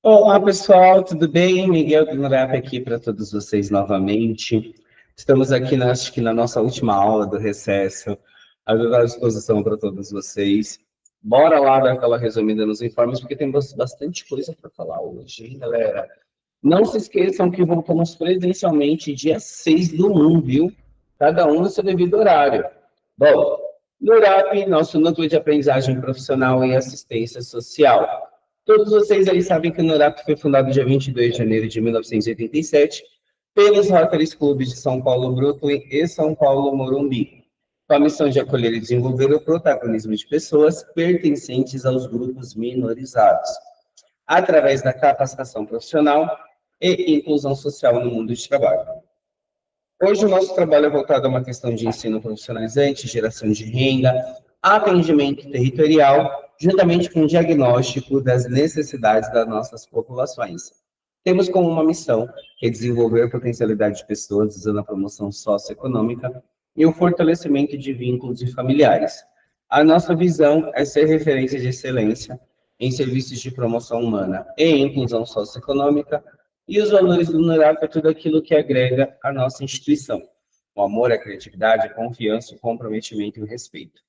Olá, pessoal, tudo bem? Miguel do Nurap aqui para todos vocês novamente. Estamos aqui, acho que na nossa última aula do recesso, à disposição para todos vocês. Bora lá dar aquela resumida nos informes, porque tem bastante coisa para falar hoje, hein, galera? Não se esqueçam que voltamos presencialmente dia 6 do 1, viu? Cada um no seu devido horário. Bom, Nurap, nosso núcleo de aprendizagem profissional e assistência social. Todos vocês aí sabem que o NORAP foi fundado dia 22 de janeiro de 1987 pelos Rotary Clubes de São Paulo Brooklyn e São Paulo Morumbi, com a missão de acolher e desenvolver o protagonismo de pessoas pertencentes aos grupos minorizados, através da capacitação profissional e inclusão social no mundo de trabalho. Hoje o nosso trabalho é voltado a uma questão de ensino profissionalizante, geração de renda, atendimento territorial, juntamente com o diagnóstico das necessidades das nossas populações. Temos como uma missão desenvolver a potencialidade de pessoas usando a promoção socioeconômica e o fortalecimento de vínculos familiares. A nossa visão é ser referência de excelência em serviços de promoção humana e inclusão socioeconômica, e os valores do NURAP é tudo aquilo que agrega a nossa instituição. O amor, a criatividade, a confiança, o comprometimento e o respeito.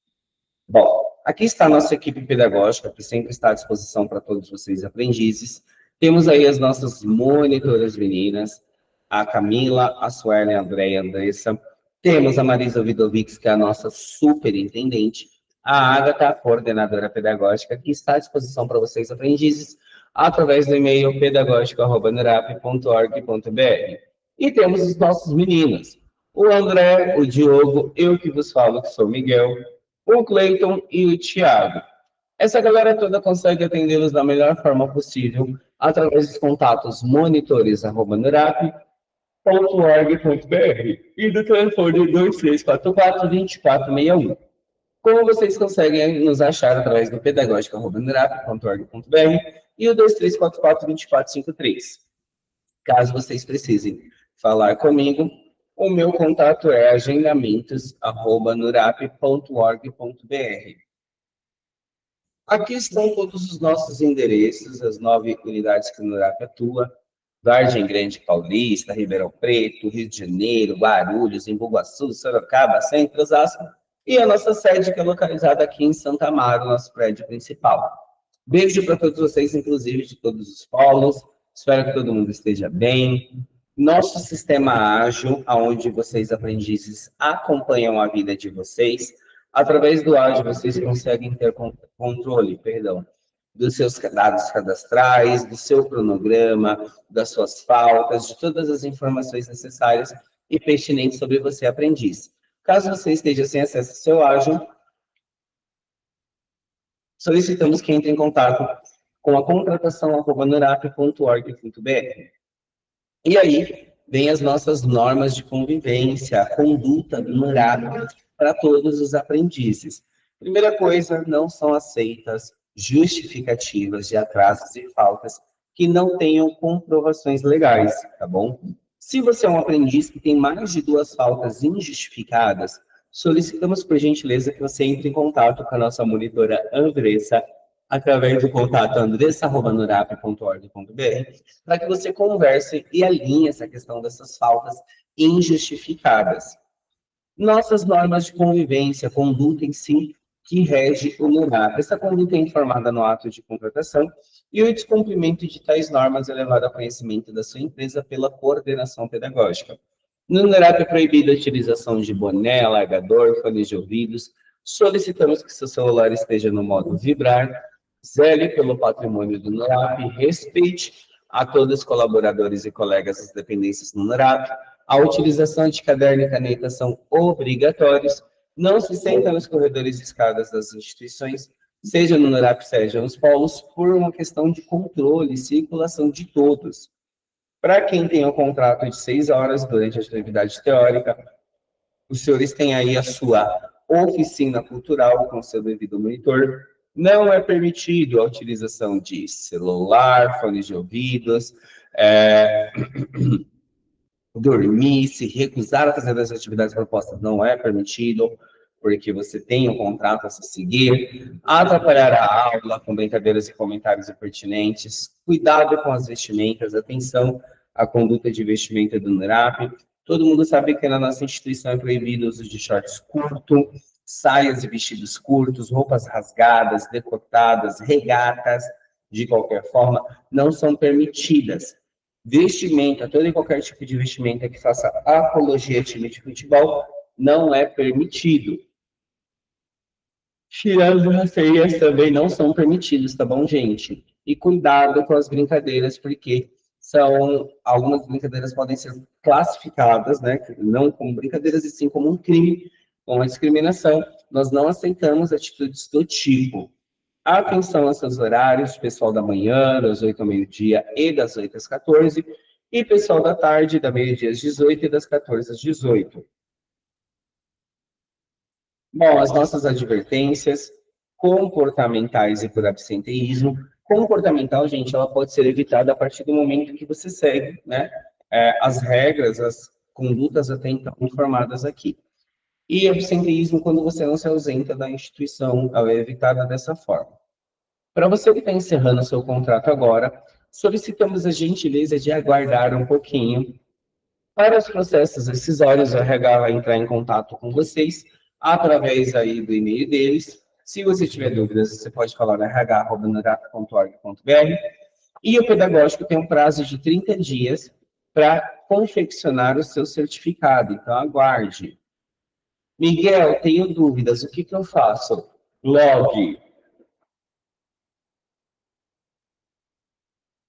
Bom, aqui está a nossa equipe pedagógica, que sempre está à disposição para todos vocês aprendizes. Temos aí as nossas monitoras meninas, a Camila, a Suelen, a Andréia, a Andressa. Temos a Marisa Vidovics, que é a nossa superintendente. A Agatha, a coordenadora pedagógica, que está à disposição para vocês aprendizes, através do e-mail pedagógico@nurap.org.br. E temos os nossos meninos, o André, o Diogo, eu que vos falo, que sou o Miguel, o Cleiton e o Thiago. Essa galera toda consegue atendê-los da melhor forma possível através dos contatos monitores@nurap.org.br e do telefone 2344-2461. Como vocês conseguem nos achar através do pedagógico@nurap.org.br e o 2344-2453. Caso vocês precisem falar comigo, o meu contato é agendamentos@nurap.org.br. Aqui estão todos os nossos endereços, as 9 unidades que o NURAP atua: Vargem Grande Paulista, Ribeirão Preto, Rio de Janeiro, Guarulhos, Embu-Guaçu, Sorocaba, Centro, Osasco, e a nossa sede que é localizada aqui em Santa Amaro, nosso prédio principal. Beijo para todos vocês, inclusive de todos os polos. Espero que todo mundo esteja bem. Nosso sistema ágil, onde vocês aprendizes acompanham a vida de vocês, através do ágil vocês conseguem ter controle, dos seus dados cadastrais, do seu cronograma, das suas faltas, de todas as informações necessárias e pertinentes sobre você, aprendiz. Caso você esteja sem acesso ao seu ágil, solicitamos que entre em contato com a contratação@nurap.org.br. E aí, vem as nossas normas de convivência, a conduta do NURAP para todos os aprendizes. Primeira coisa, não são aceitas justificativas de atrasos e faltas que não tenham comprovações legais, tá bom? Se você é um aprendiz que tem mais de 2 faltas injustificadas, solicitamos, por gentileza, que você entre em contato com a nossa monitora Andressa, através do contato andressa@nurap.org.br, para que você converse e alinhe essa questão dessas faltas injustificadas. Nossas normas de convivência, conduta em si, que rege o NURAP. Essa conduta é informada no ato de contratação e o descumprimento de tais normas é levado a conhecimento da sua empresa pela coordenação pedagógica. No NURAP é proibida a utilização de boné, alargador, fones de ouvidos. Solicitamos que seu celular esteja no modo vibrar. Zele pelo patrimônio do NURAP, respeite a todos os colaboradores e colegas das dependências do NURAP. A utilização de caderno e caneta são obrigatórios. Não se senta nos corredores e escadas das instituições, seja no NURAP, seja nos polos, por uma questão de controle e circulação de todos. Para quem tem um contrato de 6 horas durante a atividade teórica, os senhores têm aí a sua oficina cultural com seu devido monitor. Não é permitido a utilização de celular, fones de ouvidos, dormir, se recusar a fazer as atividades propostas não é permitido. porque você tem um contrato a se seguir, atrapalhar a aula com brincadeiras e comentários impertinentes, cuidado com as vestimentas, atenção à conduta de vestimenta do NURAP. Todo mundo sabe que na nossa instituição é proibido o uso de shorts curtos, saias e vestidos curtos, roupas rasgadas, decotadas, regatas, de qualquer forma, não são permitidas. Vestimenta, todo e qualquer tipo de vestimenta que faça apologia a time de futebol, não é permitido. Tiradas feias também não são permitidos, tá bom, gente? E cuidado com as brincadeiras, porque algumas brincadeiras podem ser classificadas, né? Não como brincadeiras, e sim como um crime, com a discriminação. Nós não aceitamos atitudes do tipo. Atenção aos seus horários, pessoal da manhã, das 8 ao meio-dia e das 8 às 14, e pessoal da tarde, da meio-dia às 18 e das 14 às 18. Bom, as nossas advertências comportamentais e por absenteísmo. Comportamental, gente, ela pode ser evitada a partir do momento que você segue, né, as regras, as condutas até então informadas aqui. E absenteísmo, quando você não se ausenta da instituição, ela é evitada dessa forma. Para você que está encerrando o seu contrato agora, solicitamos a gentileza de aguardar um pouquinho. Para os processos decisórios, o RH vai entrar em contato com vocês através aí do e-mail deles. Se você tiver dúvidas, você pode falar no rh.nurap.org.br. E o pedagógico tem um prazo de 30 dias para confeccionar o seu certificado. Então, aguarde. Miguel, tenho dúvidas. O que eu faço? Log.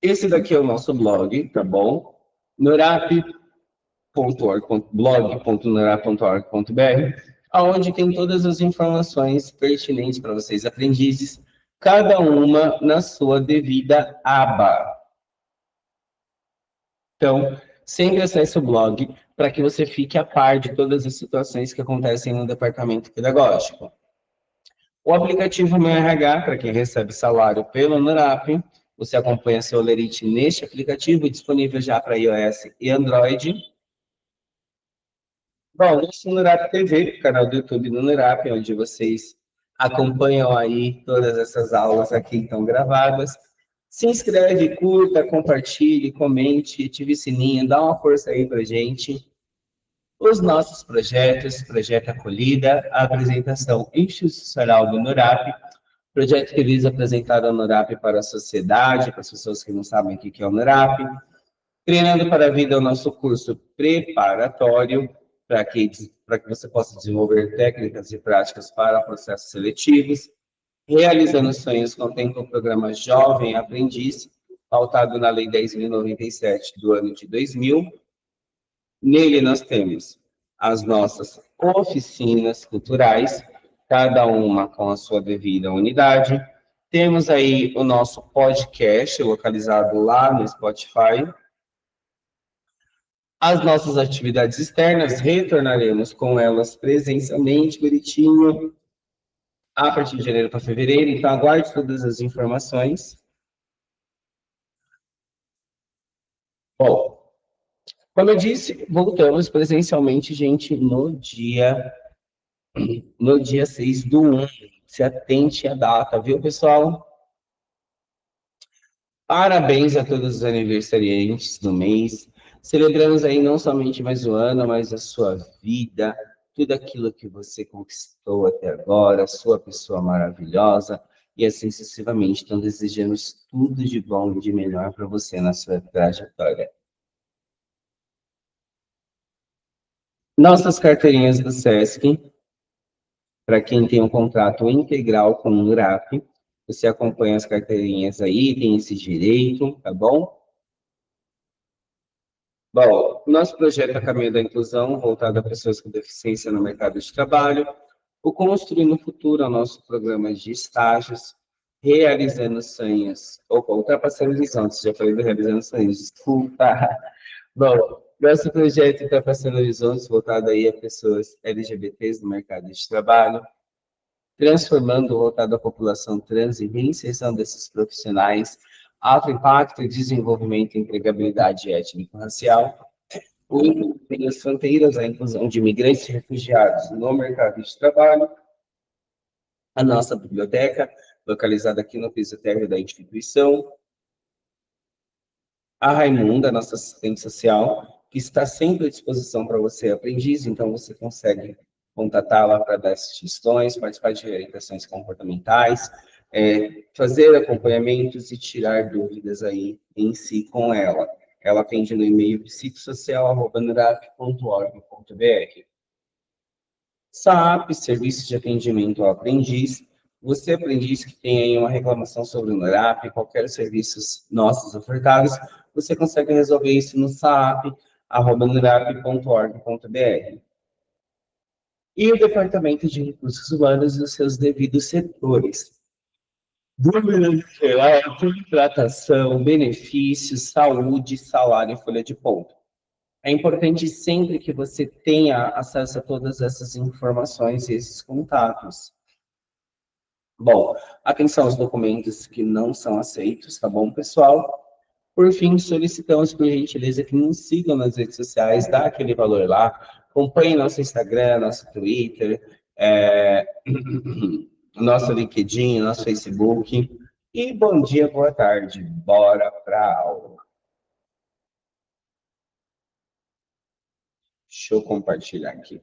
Esse daqui é o nosso blog, tá bom? blog.nurap.org.br, onde tem todas as informações pertinentes para vocês, aprendizes, cada uma na sua devida aba. Então, sempre acesse o blog para que você fique a par de todas as situações que acontecem no departamento pedagógico. O aplicativo Meu RH, para quem recebe salário pelo NURAP, você acompanha seu Lerite neste aplicativo, disponível já para iOS e Android. Bom, nosso NURAP TV, canal do YouTube do NURAP, onde vocês acompanham aí todas essas aulas aqui que estão gravadas. Se inscreve, curta, compartilhe, comente, ative o sininho, dá uma força aí pra gente. Os nossos projetos, Projeto Acolhida, a apresentação institucional do NURAP, projeto que visa apresentar o NURAP para a sociedade, para as pessoas que não sabem o que é o NURAP. Treinando para a Vida é o nosso curso preparatório para que você possa desenvolver técnicas e práticas para processos seletivos. Realizando Sonhos contempla o programa Jovem Aprendiz, pautado na Lei 10.097 do ano de 2000. Nele nós temos as nossas oficinas culturais, cada uma com a sua devida unidade. Temos aí o nosso podcast, localizado lá no Spotify. As nossas atividades externas, retornaremos com elas presencialmente, bonitinho, a partir de janeiro para fevereiro, então aguarde todas as informações. Bom, como eu disse, voltamos presencialmente, gente, no dia 6/1. Se atente à data, viu, pessoal? Parabéns a todos os aniversariantes do mês. Celebramos aí não somente mais o ano, mas a sua vida, tudo aquilo que você conquistou até agora, sua pessoa maravilhosa, e assim sucessivamente. Então, desejamos tudo de bom e de melhor para você na sua trajetória. Nossas carteirinhas do SESC, para quem tem um contrato integral com o NURAP, você acompanha as carteirinhas aí, tem esse direito, tá bom? Bom, nosso projeto é a Caminho da Inclusão, voltado a pessoas com deficiência no mercado de trabalho. O Construindo o Futuro é o nosso programa de estágios, realizando sonhos, opa, ultrapassando horizontes, já falei do realizando sonhos, desculpa. Bom, nosso projeto Ultrapassando Horizontes, voltado aí a pessoas LGBTs no mercado de trabalho, transformando, voltado à população trans e reinserção desses profissionais, alto impacto, desenvolvimento e empregabilidade étnico-racial. o incluir as fronteiras, a inclusão de imigrantes e refugiados no mercado de trabalho, a nossa biblioteca, localizada aqui no piso térreo da instituição, a Raimunda, nossa assistente social, que está sempre à disposição para você, aprendiz, então você consegue contatá-la para dar sugestões, participar de orientações comportamentais, fazer acompanhamentos e tirar dúvidas aí em si com ela. Ela atende no e-mail psicossocial@nurap.org.br. SAP, Serviço de Atendimento ao Aprendiz. Você, aprendiz, que tem aí uma reclamação sobre o NURAP, qualquer serviços nossos ofertados, você consegue resolver isso no sap@nurap.org.br. E o Departamento de Recursos Humanos e os seus devidos setores. Dúvidas geral, contratação, benefícios, saúde, salário e folha de ponto. É importante sempre que você tenha acesso a todas essas informações e esses contatos. Bom, atenção aos documentos que não são aceitos, tá bom, pessoal? Por fim, solicitamos por gentileza que nos sigam nas redes sociais, dá aquele valor lá, acompanhe nosso Instagram, nosso Twitter, nosso LinkedIn, nosso Facebook. E bom dia, boa tarde, bora para a aula. Deixa eu compartilhar aqui.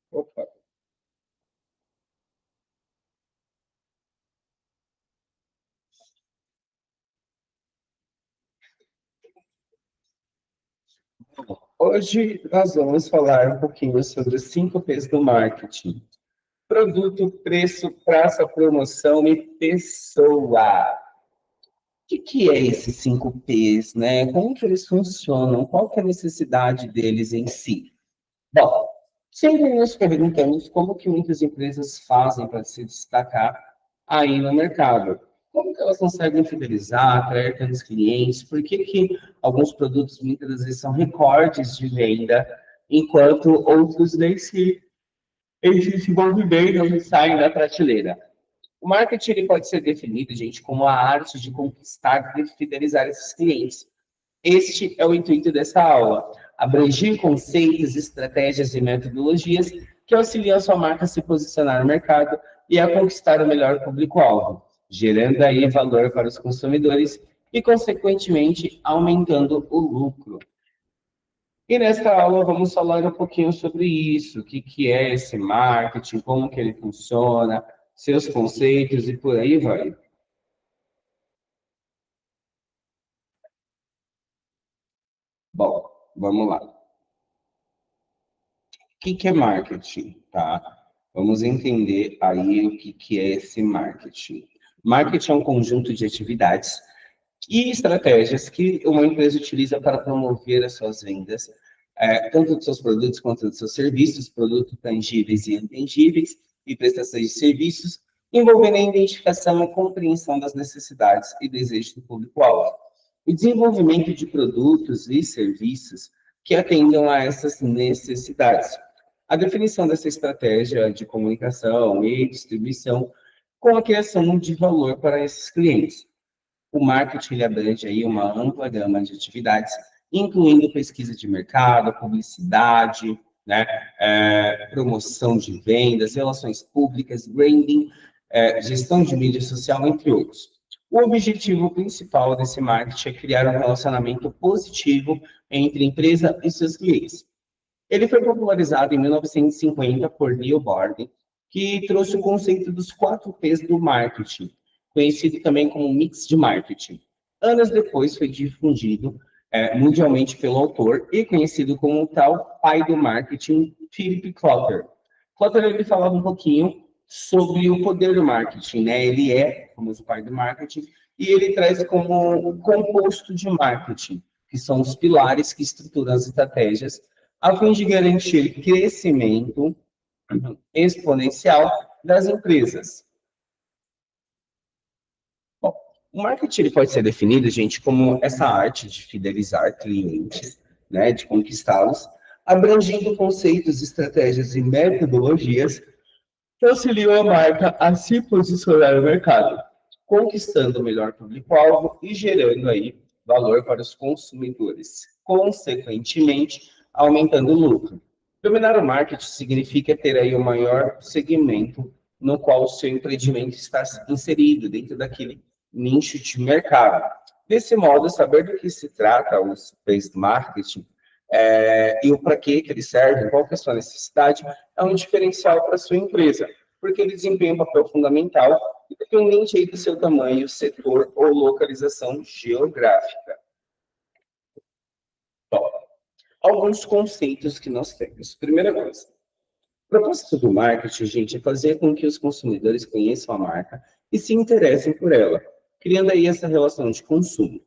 Opa. Hoje nós vamos falar um pouquinho sobre os 5 P's do marketing. Produto, preço, praça, promoção e pessoa. O que é esses 5 P's, né? Como que eles funcionam? Qual que é a necessidade deles em si? Bom, sempre nos perguntamos como que muitas empresas fazem para se destacar aí no mercado. Como que elas conseguem fidelizar, atrair tantos clientes? Por que que alguns produtos muitas das vezes são recordes de venda, enquanto outros nem se desenvolvimento não saem da prateleira? O marketing ele pode ser definido, gente, como a arte de conquistar e fidelizar esses clientes. Este é o intuito dessa aula: abranger conceitos, estratégias e metodologias que auxiliam a sua marca a se posicionar no mercado e a conquistar o melhor público-alvo, gerando aí valor para os consumidores e, consequentemente, aumentando o lucro. E nesta aula vamos falar um pouquinho sobre isso, o que é esse marketing, como que ele funciona, seus conceitos e por aí vai. Bom, vamos lá. O que é marketing, tá? Vamos entender aí o que é esse marketing. Marketing é um conjunto de atividades e estratégias que uma empresa utiliza para promover as suas vendas, tanto dos seus produtos quanto dos seus serviços, produtos tangíveis e intangíveis, e prestações de serviços, envolvendo a identificação e compreensão das necessidades e desejos do público-alvo. O desenvolvimento de produtos e serviços que atendam a essas necessidades. A definição dessa estratégia de comunicação e distribuição com a criação de valor para esses clientes. O marketing ele abrange aí uma ampla gama de atividades, incluindo pesquisa de mercado, publicidade, né, promoção de vendas, relações públicas, branding, gestão de mídia social, entre outros. O objetivo principal desse marketing é criar um relacionamento positivo entre a empresa e seus clientes. Ele foi popularizado em 1950 por Neil Borden, que trouxe o conceito dos 4 P's do marketing, conhecido também como mix de marketing. Anos depois foi difundido mundialmente pelo autor e conhecido como o tal pai do marketing, Philip Kotler. Kotler ele falava um pouquinho sobre o poder do marketing, né? Ele é o famoso pai do marketing e ele traz como o composto de marketing, que são os pilares que estruturam as estratégias a fim de garantir crescimento exponencial das empresas. O marketing ele pode ser definido, gente, como essa arte de fidelizar clientes, né, de conquistá-los, abrangendo conceitos, estratégias e metodologias que auxiliam a marca a se posicionar no mercado, conquistando o melhor público-alvo e gerando aí valor para os consumidores, consequentemente aumentando o lucro. Dominar o marketing significa ter aí o maior segmento no qual o seu empreendimento está inserido dentro daquele nicho de mercado. Desse modo, saber do que se trata os based marketing e o para que ele serve, qual que é a sua necessidade, é um diferencial para a sua empresa, porque ele desempenha um papel fundamental, independente aí do seu tamanho, setor ou localização geográfica. Bom, alguns conceitos que nós temos. Primeira coisa, o propósito do marketing, gente, é fazer com que os consumidores conheçam a marca e se interessem por ela, criando aí essa relação de consumo.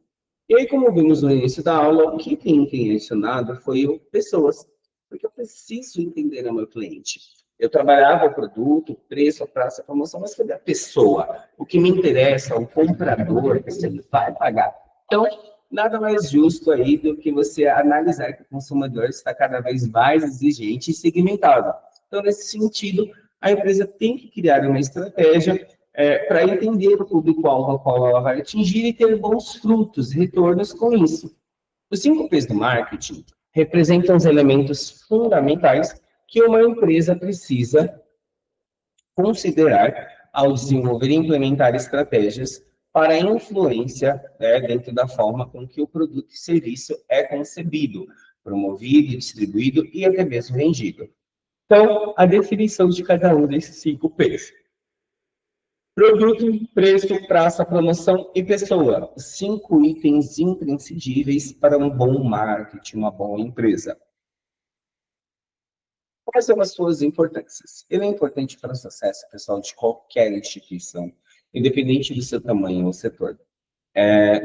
E aí, como vimos no início da aula, o que tem intencionado foi o pessoas, porque eu preciso entender o meu cliente. Eu trabalhava o produto, o preço, a praça, a promoção, mas cadê a pessoa? O que me interessa, o comprador, que ele vai pagar. Então, nada mais justo aí do que você analisar que o consumidor está cada vez mais exigente e segmentado. Então, nesse sentido, a empresa tem que criar uma estratégia para entender o público-alvo ao qual ela vai atingir e ter bons frutos, retornos com isso. Os 5 P's do marketing representam os elementos fundamentais que uma empresa precisa considerar ao desenvolver e implementar estratégias para a influência dentro da forma com que o produto e serviço é concebido, promovido, distribuído e até mesmo vendido. Então, a definição de cada um desses 5 P's. Produto, preço, praça, promoção e pessoa. 5 itens imprescindíveis para um bom marketing, uma boa empresa. Quais são as suas importâncias? Ele é importante para o sucesso, pessoal, de qualquer instituição, independente do seu tamanho ou setor.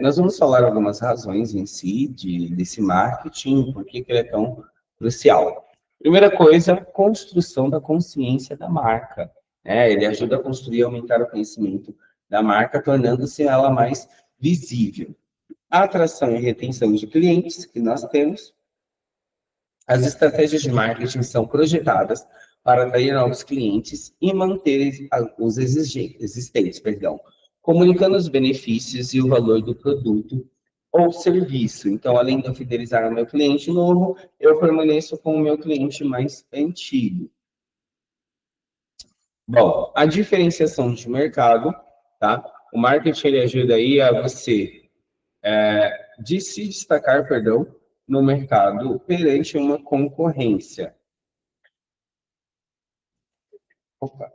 Nós vamos falar algumas razões em si desse marketing, por que ele é tão crucial. Primeira coisa, construção da consciência da marca. Ele ajuda a construir e aumentar o conhecimento da marca, tornando-se ela mais visível. A atração e retenção de clientes que nós temos. As estratégias de marketing são projetadas para atrair novos clientes e manter os existentes, comunicando os benefícios e o valor do produto ou serviço. Então, além de eu fidelizar o meu cliente novo, eu permaneço com o meu cliente mais antigo. Bom, a diferenciação de mercado, tá? O marketing ele ajuda aí a você de se destacar, no mercado perante uma concorrência. Opa.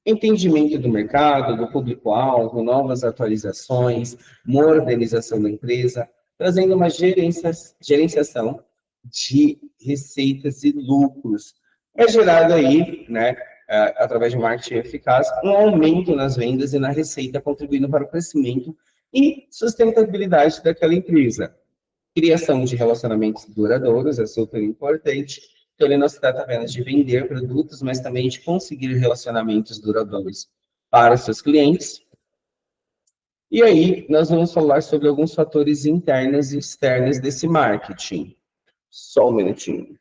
Entendimento do mercado, do público-alvo, novas atualizações, modernização da empresa, trazendo uma gerenciação de receitas e lucros. É gerado aí, né, através de marketing eficaz, um aumento nas vendas e na receita, contribuindo para o crescimento e sustentabilidade daquela empresa. Criação de relacionamentos duradouros é super importante. Então, ele não se trata apenas de vender produtos, mas também de conseguir relacionamentos duradouros para os seus clientes. E aí, nós vamos falar sobre alguns fatores internos e externos desse marketing. Só um minutinho.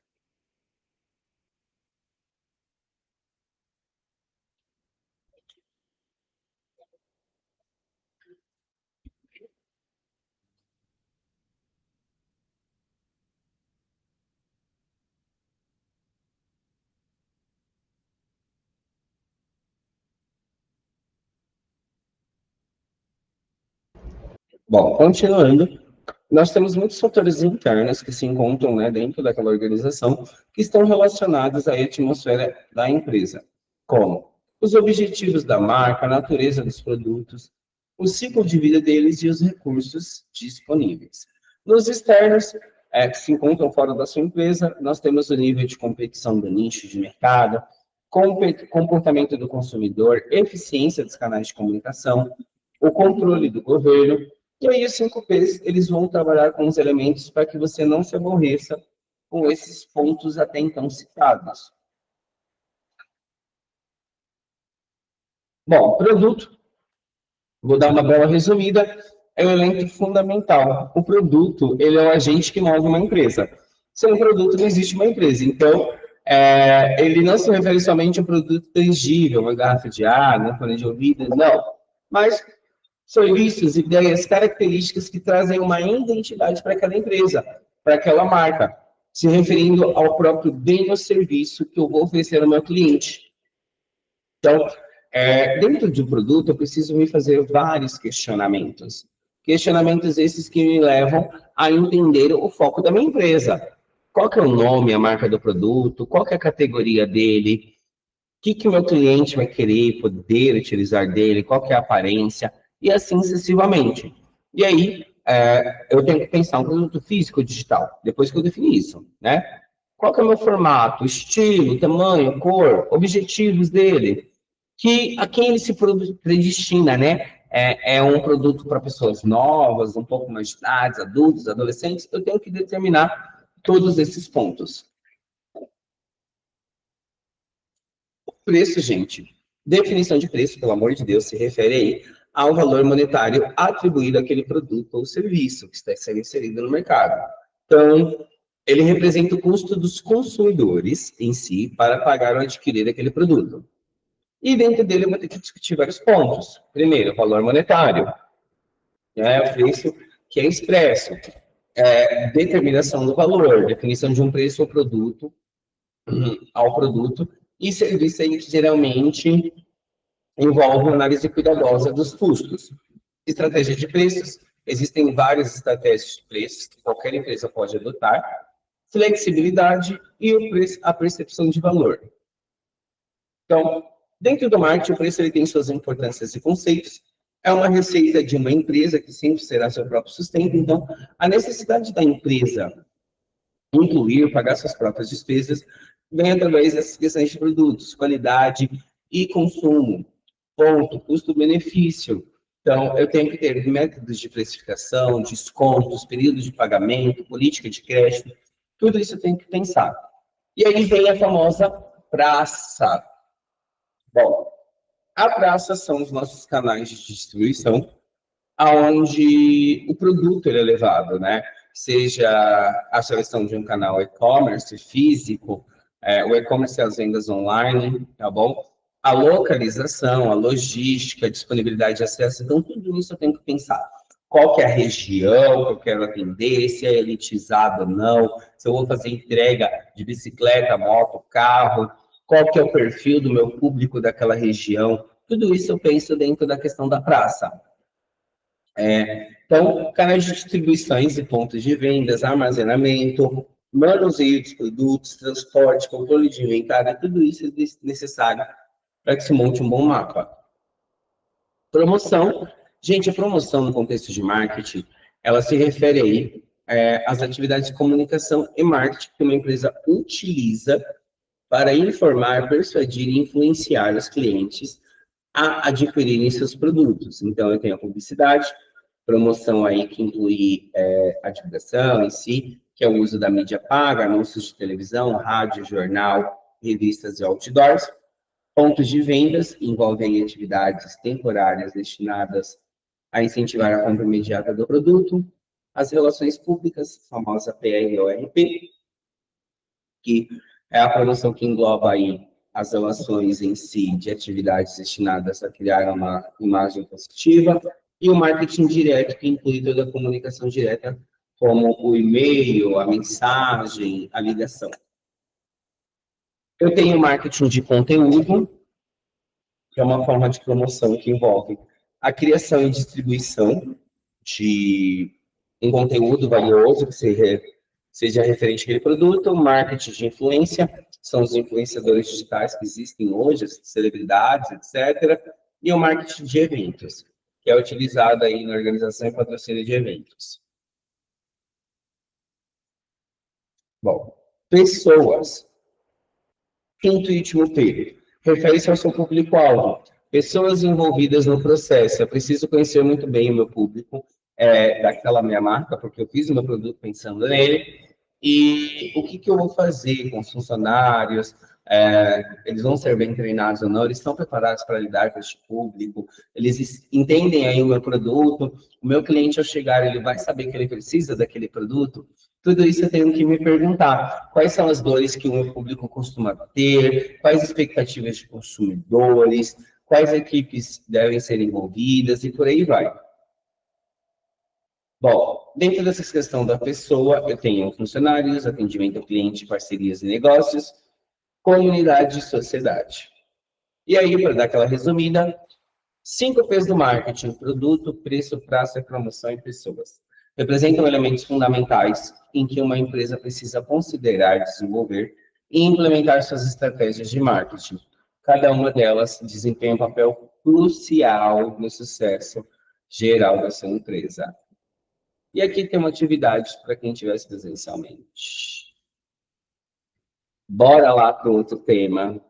Bom, continuando, nós temos muitos fatores internos que se encontram, né, dentro daquela organização que estão relacionados à atmosfera da empresa, como os objetivos da marca, a natureza dos produtos, o ciclo de vida deles e os recursos disponíveis. Nos externos, que se encontram fora da sua empresa, nós temos o nível de competição do nicho de mercado, comportamento do consumidor, eficiência dos canais de comunicação, o controle do governo. E aí, os 5 P's, eles vão trabalhar com os elementos para que você não se aborreça com esses pontos até então citados. Bom, produto. Vou dar uma bela resumida, é um elemento fundamental. O produto, ele é o agente que move uma empresa. Sem um produto, não existe uma empresa. Então, ele não se refere somente a um produto tangível, uma garrafa de água, um fone de ouvido, não. Mas serviços, ideias, características que trazem uma identidade para aquela empresa, para aquela marca, se referindo ao próprio bem ou serviço que eu vou oferecer ao meu cliente. Então, dentro de um produto, eu preciso me fazer vários questionamentos. Questionamentos esses que me levam a entender o foco da minha empresa. Qual que é o nome, a marca do produto? Qual que é a categoria dele? O que o meu cliente vai querer poder utilizar dele? Qual que é a aparência? E assim sucessivamente. E aí, eu tenho que pensar um produto físico ou digital, depois que eu defini isso, né? Qual que é o meu formato, estilo, tamanho, cor, objetivos dele? A quem ele se predestina, né? É um produto para pessoas novas, um pouco mais de idade, adultos, adolescentes. Eu tenho que determinar todos esses pontos. O preço, gente. Definição de preço, pelo amor de Deus, se refere aí ao valor monetário atribuído àquele produto ou serviço que está sendo inserido no mercado. Então, ele representa o custo dos consumidores em si para pagar ou adquirir aquele produto. E dentro dele eu vou ter que discutir vários pontos. Primeiro, o valor monetário, né? O preço que é expresso. Determinação do valor, definição de um preço ao produto, e serviço aí que geralmente envolve uma análise cuidadosa dos custos. Estratégia de preços, existem várias estratégias de preços que qualquer empresa pode adotar. Flexibilidade e a percepção de valor. Então, dentro do marketing, o preço ele tem suas importâncias e conceitos. É uma receita de uma empresa que sempre será seu próprio sustento. Então, a necessidade da empresa incluir, pagar suas próprias despesas, vem através dessas questões de produtos, qualidade e consumo. Ponto, custo-benefício. Então, eu tenho que ter métodos de precificação, descontos, períodos de pagamento, política de crédito. Tudo isso eu tenho que pensar. E aí vem a famosa praça. Bom, a praça são os nossos canais de distribuição, aonde o produto é levado, né? Seja a seleção de um canal e-commerce físico, o e-commerce é as vendas online, tá bom? A localização, a logística, a disponibilidade de acesso, então tudo isso eu tenho que pensar. Qual que é a região que eu quero atender, se é elitizado ou não, se eu vou fazer entrega de bicicleta, moto, carro, qual que é o perfil do meu público daquela região, tudo isso eu penso dentro da questão da praça. Então, canais de distribuições e pontos de vendas, armazenamento, manuseio dos produtos, transporte, controle de inventário, tudo isso é necessário para que se monte um bom mapa. Promoção. Gente, a promoção no contexto de marketing, ela se refere aí às atividades de comunicação e marketing que uma empresa utiliza para informar, persuadir e influenciar os clientes a adquirirem seus produtos. Então, eu tenho a publicidade, promoção aí que inclui a divulgação em si, que é o uso da mídia paga, anúncios de televisão, rádio, jornal, revistas e outdoors. Pontos de vendas envolvem atividades temporárias destinadas a incentivar a compra imediata do produto. As relações públicas, famosa PR/ORP, que é a promoção que engloba aí as relações em si de atividades destinadas a criar uma imagem positiva, e o marketing direto, que inclui toda a comunicação direta, como o e-mail, a mensagem, a ligação. Eu tenho marketing de conteúdo, que é uma forma de promoção que envolve a criação e distribuição de um conteúdo valioso que seja referente àquele produto. Marketing de influência, são os influenciadores digitais que existem hoje, as celebridades, etc. E o marketing de eventos, que é utilizado aí na organização e patrocínio de eventos. Bom, pessoas. Quinto e último P, refere-se ao seu público-alvo. Pessoas envolvidas no processo. Eu preciso conhecer muito bem o meu público, daquela minha marca, porque eu fiz o meu produto pensando nele. E o que eu vou fazer com os funcionários, eles vão ser bem treinados ou não, eles estão preparados para lidar com este público, eles entendem aí o meu produto, o meu cliente ao chegar, ele vai saber que ele precisa daquele produto. Tudo isso eu tenho que me perguntar, quais são as dores que o meu público costuma ter, quais expectativas de consumidores, quais equipes devem ser envolvidas e por aí vai. Bom, dentro dessa questão da pessoa, eu tenho funcionários, atendimento ao cliente, parcerias e negócios, comunidade e sociedade. E aí, para dar aquela resumida, 5 P's do marketing: produto, preço, praça, promoção e pessoas. Representam elementos fundamentais em que uma empresa precisa considerar, desenvolver e implementar suas estratégias de marketing. Cada uma delas desempenha um papel crucial no sucesso geral da sua empresa. E aqui tem uma atividade para quem estivesse presencialmente. Bora lá para outro tema.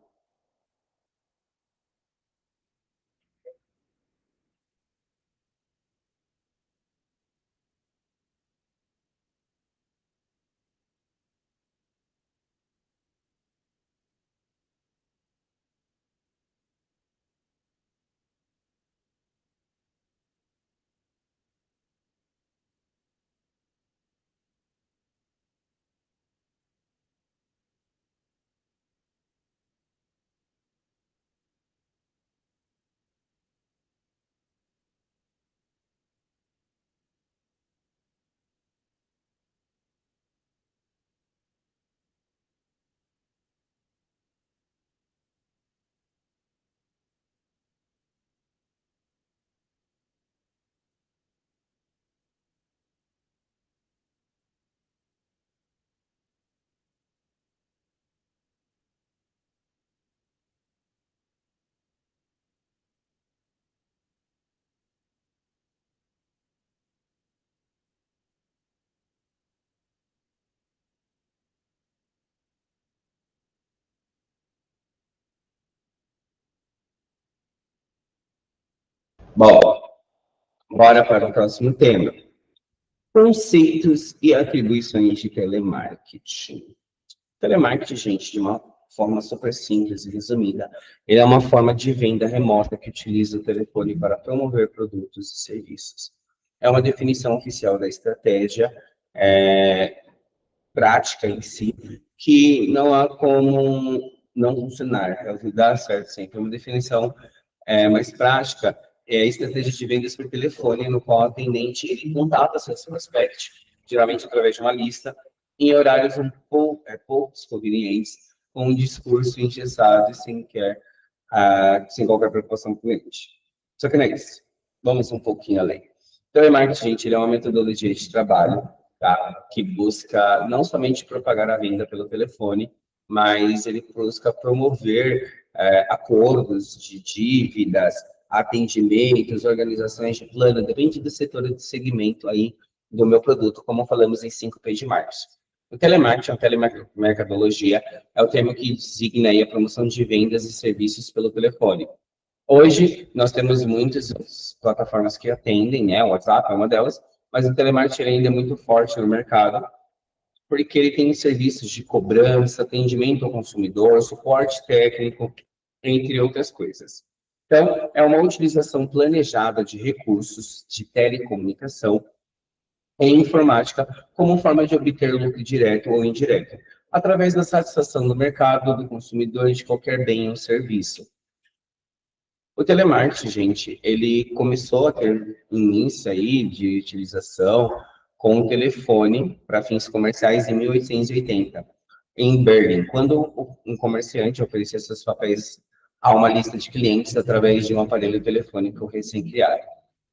Bom, bora para o próximo tema. Conceitos e atribuições de telemarketing. Telemarketing, gente, de uma forma super simples e resumida, ele é uma forma de venda remota que utiliza o telefone para promover produtos e serviços. É uma definição oficial da estratégia prática em si, que não há como não funcionar, dar certo sempre. É uma definição mais prática, é a estratégia de vendas por telefone, no qual o atendente ele contata seus prospectos, geralmente através de uma lista, em horários poucos convenientes, com um discurso engessado e sem qualquer preocupação com o cliente. Só que não é isso. Vamos um pouquinho além. Telemarketing, gente, ele é uma metodologia de trabalho, tá? Que busca não somente propagar a venda pelo telefone, mas ele busca promover acordos de dívidas, atendimentos, organizações de plano, depende do setor de segmento aí do meu produto, como falamos em 5P de março. O telemarketing, a telemercadologia, é o termo que designa aí a promoção de vendas e serviços pelo telefone. Hoje, nós temos muitas plataformas que atendem, né? O WhatsApp é uma delas, mas o telemarketing ainda é muito forte no mercado, porque ele tem serviços de cobrança, atendimento ao consumidor, suporte técnico, entre outras coisas. Então, é uma utilização planejada de recursos de telecomunicação e informática como forma de obter lucro direto ou indireto, através da satisfação do mercado, do consumidor de qualquer bem ou serviço. O telemarketing, gente, ele começou a ter início aí de utilização com o telefone para fins comerciais em 1880, em Berlim, quando um comerciante oferecia seus papéis a uma lista de clientes através de um aparelho telefônico recém-criado,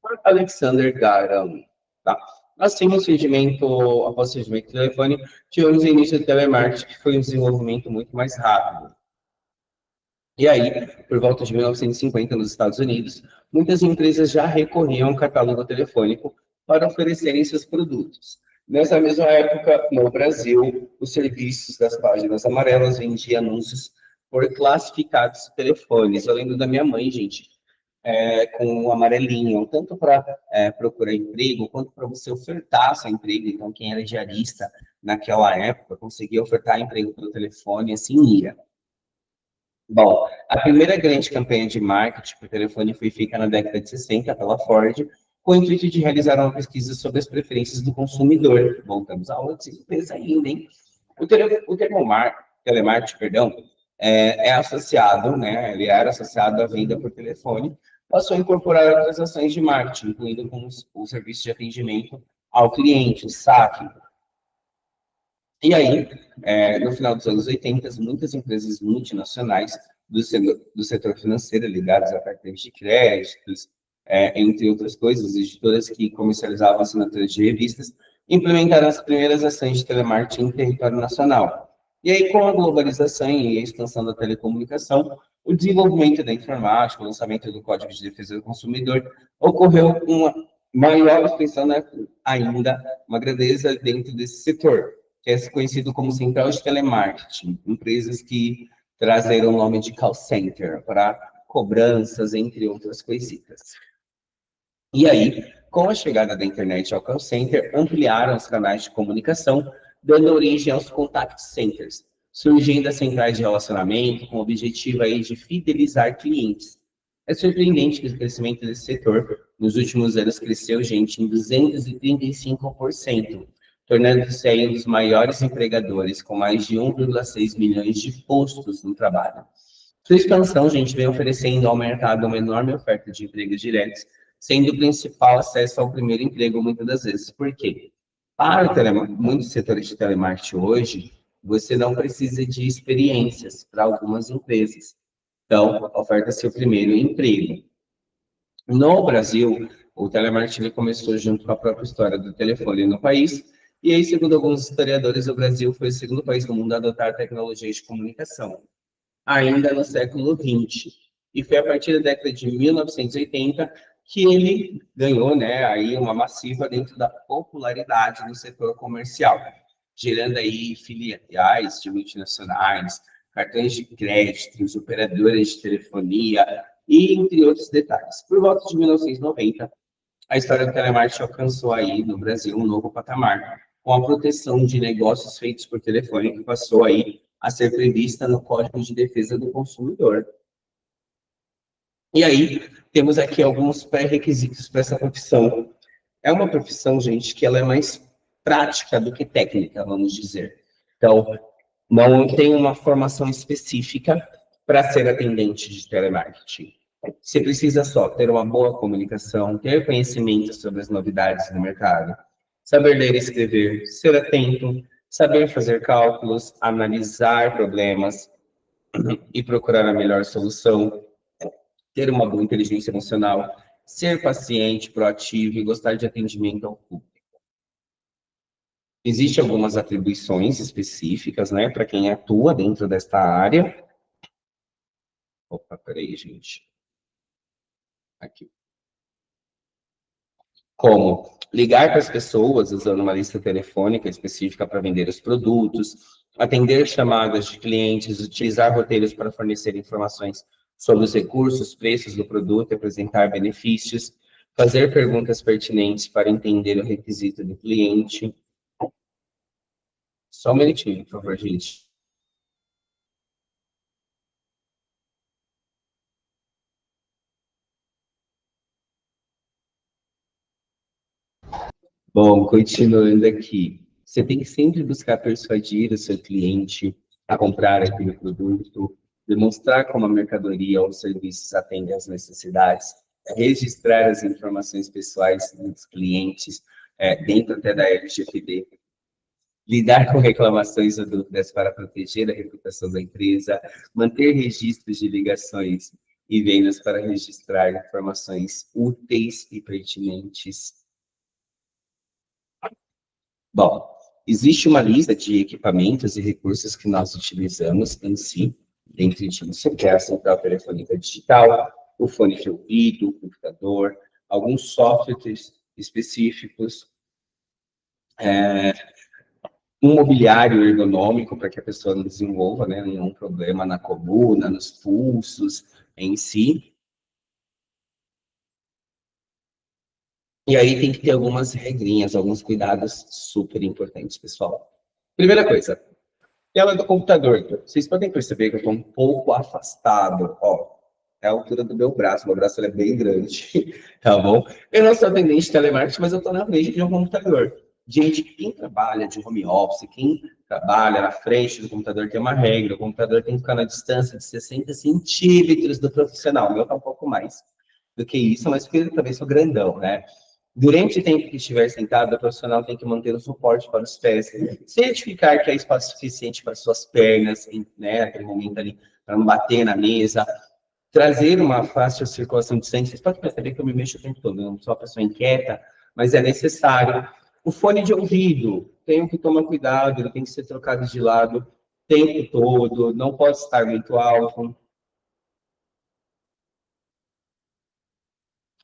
por Alexander Graham, tá? Assim, após o surgimento do telefone, tivemos o início do telemarketing, que foi um desenvolvimento muito mais rápido. E aí, por volta de 1950, nos Estados Unidos, muitas empresas já recorriam ao catálogo telefônico para oferecerem seus produtos. Nessa mesma época, no Brasil, os serviços das páginas amarelas vendiam anúncios por classificados de telefones. Eu lembro da minha mãe, gente, com o amarelinho, tanto para procurar emprego, quanto para você ofertar seu emprego. Então, quem era diarista naquela época conseguia ofertar emprego pelo telefone, assim ia. Bom, a primeira grande campanha de marketing por telefone foi feita na década de 60 pela Ford, com o intuito de realizar uma pesquisa sobre as preferências do consumidor. Voltamos à aula de empresa ainda, hein? O termo telemarketing, perdão, é associado, né? Ele era associado à venda por telefone, passou a incorporar outras ações de marketing, incluindo como o serviço de atendimento ao cliente, o saque. E aí, no final dos anos 80, muitas empresas multinacionais do setor financeiro ligadas a carteiras de créditos, entre outras coisas, editoras que comercializavam assinaturas de revistas, implementaram as primeiras ações de telemarketing em território nacional. E aí, com a globalização e a expansão da telecomunicação, o desenvolvimento da informática, o lançamento do Código de Defesa do Consumidor, ocorreu uma maior expansão, né, ainda, uma grandeza dentro desse setor, que é conhecido como central de telemarketing, empresas que trazeram o nome de call center para cobranças, entre outras coisitas. E aí, com a chegada da internet ao call center, ampliaram os canais de comunicação, dando origem aos contact centers, surgindo as centrais de relacionamento com o objetivo aí de fidelizar clientes. É surpreendente que o crescimento desse setor nos últimos anos cresceu, gente, em 235%, tornando-se aí um dos maiores empregadores, com mais de 1,6 milhões de postos no trabalho. Sua expansão, gente, vem oferecendo ao mercado uma enorme oferta de empregos diretos, sendo o principal acesso ao primeiro emprego muitas das vezes. Por quê? Para muitos setores de telemarketing hoje, você não precisa de experiências para algumas empresas. Então, oferta-se o primeiro emprego. No Brasil, o telemarketing começou junto com a própria história do telefone no país, e aí, segundo alguns historiadores, o Brasil foi o segundo país do mundo a adotar tecnologias de comunicação, ainda no século XX. E foi a partir da década de 1980 que ele ganhou, né, aí uma massiva dentro da popularidade no setor comercial, gerando aí filiais de multinacionais, cartões de crédito, operadoras de telefonia, e entre outros detalhes. Por volta de 1990, a história do telemarketing alcançou aí no Brasil um novo patamar, com a proteção de negócios feitos por telefone, que passou aí a ser prevista no Código de Defesa do Consumidor. E aí, temos aqui alguns pré-requisitos para essa profissão. É uma profissão, gente, que ela é mais prática do que técnica, vamos dizer. Então, não tem uma formação específica para ser atendente de telemarketing. Você precisa só ter uma boa comunicação, ter conhecimento sobre as novidades do mercado, saber ler e escrever, ser atento, saber fazer cálculos, analisar problemas e procurar a melhor solução, ter uma boa inteligência emocional, ser paciente, proativo e gostar de atendimento ao público. Existem algumas atribuições específicas, né, para quem atua dentro desta área. Opa, peraí, gente. Aqui. Como ligar para as pessoas usando uma lista telefônica específica para vender os produtos, atender chamadas de clientes, utilizar roteiros para fornecer informações sobre os recursos, preços do produto e apresentar benefícios, fazer perguntas pertinentes para entender o requisito do cliente. Só um minutinho, por favor, gente. Bom, continuando aqui. Você tem que sempre buscar persuadir o seu cliente a comprar aquele produto, demonstrar como a mercadoria ou serviços atendem às necessidades, registrar as informações pessoais dos clientes, dentro até da LGPD, lidar com reclamações ou dúvidas para proteger a reputação da empresa, manter registros de ligações e vendas para registrar informações úteis e pertinentes. Bom, existe uma lista de equipamentos e recursos que nós utilizamos em si, dentre disso, que é a central telefônica digital, o fone de ouvido, o computador, alguns softwares específicos, um mobiliário ergonômico para que a pessoa não desenvolva, né, nenhum problema na coluna, nos pulsos em si. E aí tem que ter algumas regrinhas, alguns cuidados super importantes, pessoal. Primeira coisa, Tela do computador. Vocês podem perceber que eu estou um pouco afastado, ó. É a altura do meu braço ele é bem grande, tá bom? Eu não sou atendente de telemarketing, mas eu estou na frente de um computador. Gente, quem trabalha de home office, quem trabalha na frente do computador tem uma regra, o computador tem que ficar na distância de 60 centímetros do profissional. O meu está um pouco mais do que isso, mas porque eu também sou grandão, né? Durante o tempo que estiver sentado, o profissional tem que manter o suporte para os pés, certificar que há espaço suficiente para suas pernas, né, naquele momento ali, para não bater na mesa, trazer uma fácil circulação de sangue. Vocês podem perceber que eu me mexo o tempo todo, eu não sou uma pessoa inquieta, mas é necessário. O fone de ouvido, tenho que tomar cuidado, ele tem que ser trocado de lado o tempo todo, não pode estar muito alto.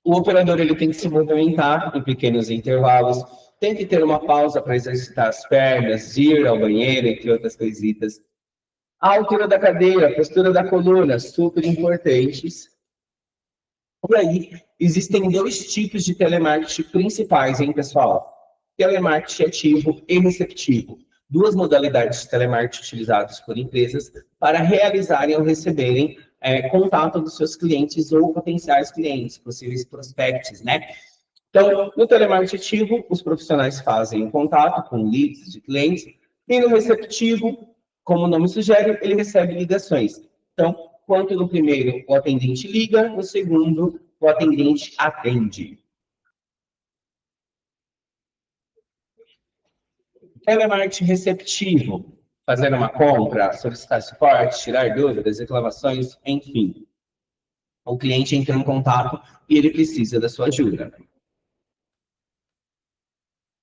O operador ele tem que se movimentar em pequenos intervalos, tem que ter uma pausa para exercitar as pernas, ir ao banheiro, entre outras coisitas. A altura da cadeira, a postura da coluna, super importantes. Por aí, existem dois tipos de telemarketing principais, hein, pessoal? Telemarketing ativo e receptivo. Duas modalidades de telemarketing utilizadas por empresas para realizarem ou receberem contato dos seus clientes ou potenciais clientes, possíveis prospects, né? Então, no telemarketing ativo, os profissionais fazem um contato com leads de clientes, e no receptivo, como o nome sugere, ele recebe ligações. Então, quanto no primeiro o atendente liga, no segundo o atendente atende. Telemarketing receptivo, fazer uma compra, solicitar suporte, tirar dúvidas, reclamações, enfim. O cliente entra em contato e ele precisa da sua ajuda.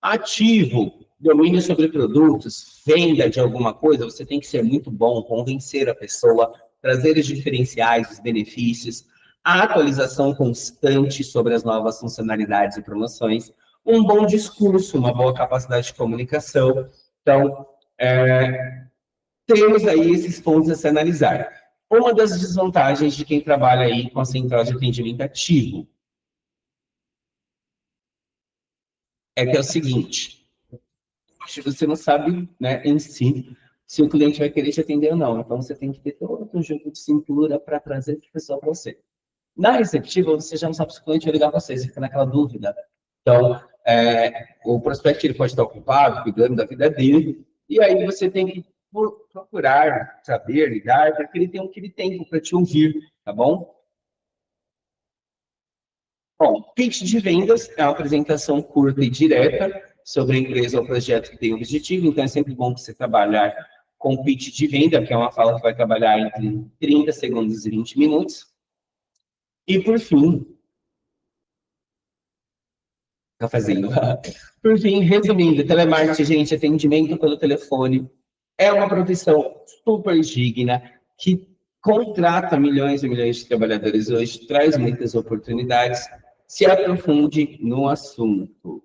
Ativo, domínio sobre produtos, venda de alguma coisa, você tem que ser muito bom, convencer a pessoa, trazer os diferenciais, os benefícios, a atualização constante sobre as novas funcionalidades e promoções, um bom discurso, uma boa capacidade de comunicação. Então, temos aí esses pontos a se analisar. Uma das desvantagens de quem trabalha aí com a central de atendimento ativo é que é o seguinte: você não sabe, né, em si, se o cliente vai querer te atender ou não. Então, você tem que ter todo um jogo de cintura para trazer a pessoa para você. Na receptiva, você já não sabe se o cliente vai ligar para você, você fica naquela dúvida. Então, o prospect ele pode estar ocupado, cuidando da vida dele, e aí você tem que procurar saber, ligar, para que ele tenha aquele tempo para te ouvir, tá bom? Bom, pitch de vendas é uma apresentação curta e direta sobre a empresa ou projeto que tem objetivo, então é sempre bom você trabalhar com pitch de venda, que é uma fala que vai trabalhar entre 30 segundos e 20 minutos. E, por fim, cafezinho. Por fim, resumindo, telemarketing, gente, atendimento pelo telefone é uma profissão super digna que contrata milhões e milhões de trabalhadores hoje, traz muitas oportunidades. Se aprofunde no assunto.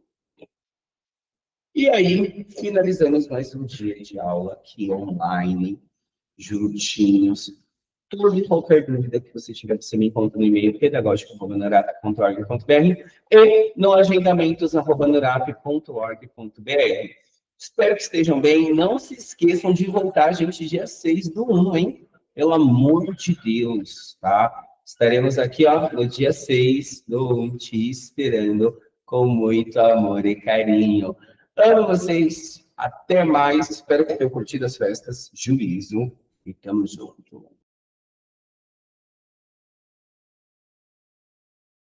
E aí, finalizamos mais um dia de aula aqui online, juntinhos. Toda e qualquer dúvida que você tiver, você me encontra no e-mail pedagógico.norap.org.br e no agendamentos@norap.org.br. Espero que estejam bem. Não se esqueçam de voltar, gente, dia 6/1, hein? Pelo amor de Deus, tá? Estaremos aqui, ó, no dia 6/1, te esperando com muito amor e carinho. Amo vocês. Até mais. Espero que tenham curtido as festas. Juízo. E tamo junto.